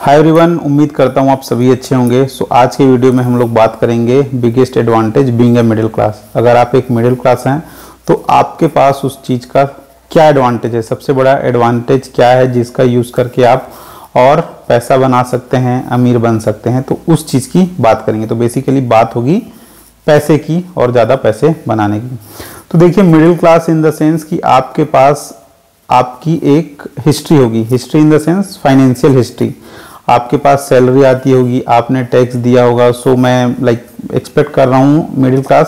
Hi everyone, उम्मीद करता हूँ आप सभी अच्छे होंगे। सो आज के वीडियो में हम लोग बात करेंगे biggest advantage being a middle class. अगर आप एक मिडिल क्लास हैं तो आपके पास उस चीज़ का क्या एडवांटेज है, सबसे बड़ा एडवांटेज क्या है जिसका यूज़ करके आप और पैसा बना सकते हैं, अमीर बन सकते हैं। तो उस चीज़ की बात करेंगे। तो बेसिकली बात होगी पैसे की और ज़्यादा पैसे बनाने की। तो देखिए, middle class in the sense कि आपके पास आपकी एक हिस्ट्री होगी। History in the sense financial history. आपके पास सैलरी आती होगी, आपने टैक्स दिया होगा। सो मैं एक्सपेक्ट कर रहा हूँ मिडिल क्लास,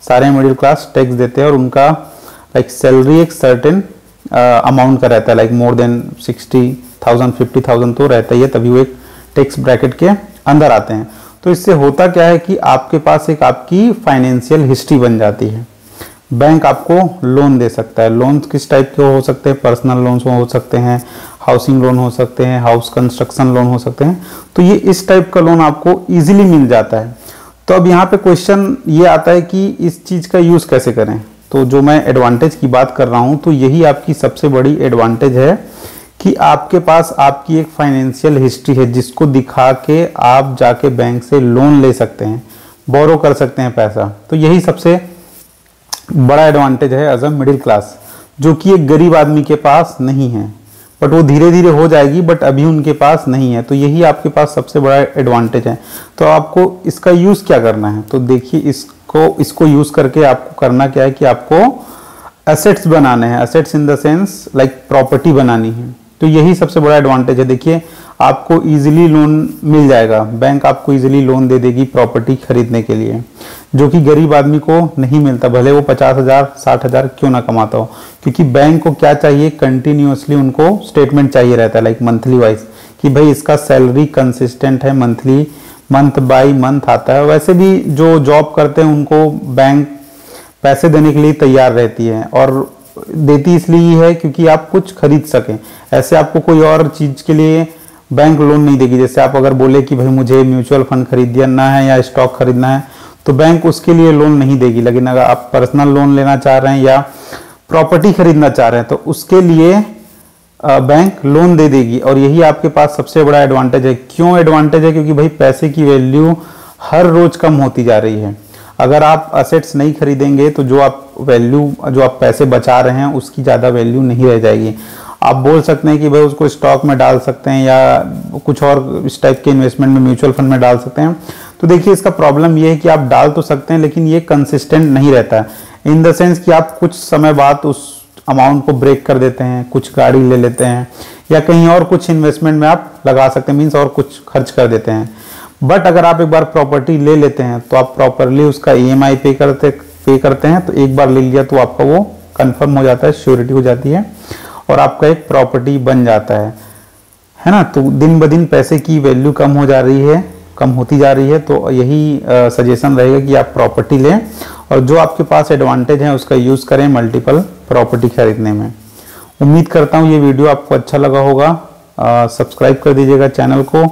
सारे मिडिल क्लास टैक्स देते हैं और उनका सैलरी एक सर्टेन अमाउंट का रहता है, मोर देन 60,000 50,000 तो रहता ही है, तभी वो एक टैक्स ब्रैकेट के अंदर आते हैं। तो इससे होता क्या है कि आपके पास एक आपकी फाइनेंशियल हिस्ट्री बन जाती है। बैंक आपको लोन दे सकता है। लोन किस टाइप के हो सकते हैं? पर्सनल लोन्स हो सकते हैं, हाउसिंग लोन हो सकते हैं, हाउस कंस्ट्रक्शन लोन हो सकते हैं। तो ये इस टाइप का लोन आपको इजीली मिल जाता है। तो अब यहाँ पे क्वेश्चन ये आता है कि इस चीज़ का यूज़ कैसे करें। तो जो मैं एडवांटेज की बात कर रहा हूँ, तो यही आपकी सबसे बड़ी एडवांटेज है कि आपके पास आपकी एक फाइनेंशियल हिस्ट्री है जिसको दिखा के आप जाके बैंक से लोन ले सकते हैं, बोरो कर सकते हैं पैसा। तो यही सबसे बड़ा एडवांटेज है एज अ मिडिल क्लास, जो कि एक गरीब आदमी के पास नहीं है। बट वो धीरे धीरे हो जाएगी, बट अभी उनके पास नहीं है। तो यही आपके पास सबसे बड़ा एडवांटेज है। तो आपको इसका यूज़ क्या करना है? तो देखिए, इसको यूज़ करके आपको करना क्या है कि आपको एसेट्स बनाने हैं। Assets in the sense property बनानी है। तो यही सबसे बड़ा एडवांटेज है। देखिए, आपको इजीली लोन मिल जाएगा। बैंक आपको इजीली लोन दे देगी प्रॉपर्टी खरीदने के लिए, जो कि गरीब आदमी को नहीं मिलता, भले वो 50,000 60,000 क्यों ना कमाता हो। क्योंकि बैंक को क्या चाहिए, कंटिन्यूअसली उनको स्टेटमेंट चाहिए रहता है, मंथली वाइज, कि भाई इसका सैलरी कंसिस्टेंट है, मंथली मंथ बाय मंथ आता है। वैसे भी जो जॉब करते हैं उनको बैंक पैसे देने के लिए तैयार रहती है, और देती इसलिए है क्योंकि आप कुछ खरीद सकें। ऐसे आपको कोई और चीज के लिए बैंक लोन नहीं देगी। जैसे आप अगर बोले कि भाई मुझे म्यूचुअल फंड खरीदना है या स्टॉक खरीदना है, तो बैंक उसके लिए लोन नहीं देगी। लेकिन अगर आप पर्सनल लोन लेना चाह रहे हैं या प्रॉपर्टी खरीदना चाह रहे हैं, तो उसके लिए बैंक लोन दे देगी। और यही आपके पास सबसे बड़ा एडवांटेज है। क्यों एडवांटेज है? क्योंकि भाई पैसे की वैल्यू हर रोज कम होती जा रही है। अगर आप असेट्स नहीं खरीदेंगे तो जो आप पैसे बचा रहे हैं उसकी ज़्यादा वैल्यू नहीं रह जाएगी। आप बोल सकते हैं कि भाई उसको स्टॉक में डाल सकते हैं या कुछ और इस टाइप के इन्वेस्टमेंट में, म्यूचुअल फंड में डाल सकते हैं। तो देखिए, इसका प्रॉब्लम ये है कि आप डाल तो सकते हैं, लेकिन ये कंसिस्टेंट नहीं रहता है। इन द सेंस कि आप कुछ समय बाद उस अमाउंट को ब्रेक कर देते हैं, कुछ गाड़ी ले लेते हैं या कहीं और कुछ इन्वेस्टमेंट में आप लगा सकते हैं, मीन्स और कुछ खर्च कर देते हैं। बट अगर आप एक बार प्रॉपर्टी ले लेते हैं तो आप प्रॉपरली उसका EMI पे करते हैं। तो एक बार ले लिया तो आपका वो कंफर्म हो जाता है, श्योरिटी हो जाती है और आपका एक प्रॉपर्टी बन जाता है ना। तो दिन ब दिन पैसे की वैल्यू कम होती जा रही है। तो यही सजेशन रहेगा कि आप प्रॉपर्टी लें और जो आपके पास एडवांटेज है उसका यूज़ करें मल्टीपल प्रॉपर्टी खरीदने में। उम्मीद करता हूँ ये वीडियो आपको अच्छा लगा होगा। सब्सक्राइब कर दीजिएगा चैनल को,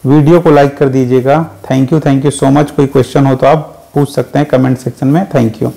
वीडियो को लाइक कर दीजिएगा। Thank you so much. कोई क्वेश्चन हो तो आप पूछ सकते हैं कमेंट सेक्शन में। Thank you.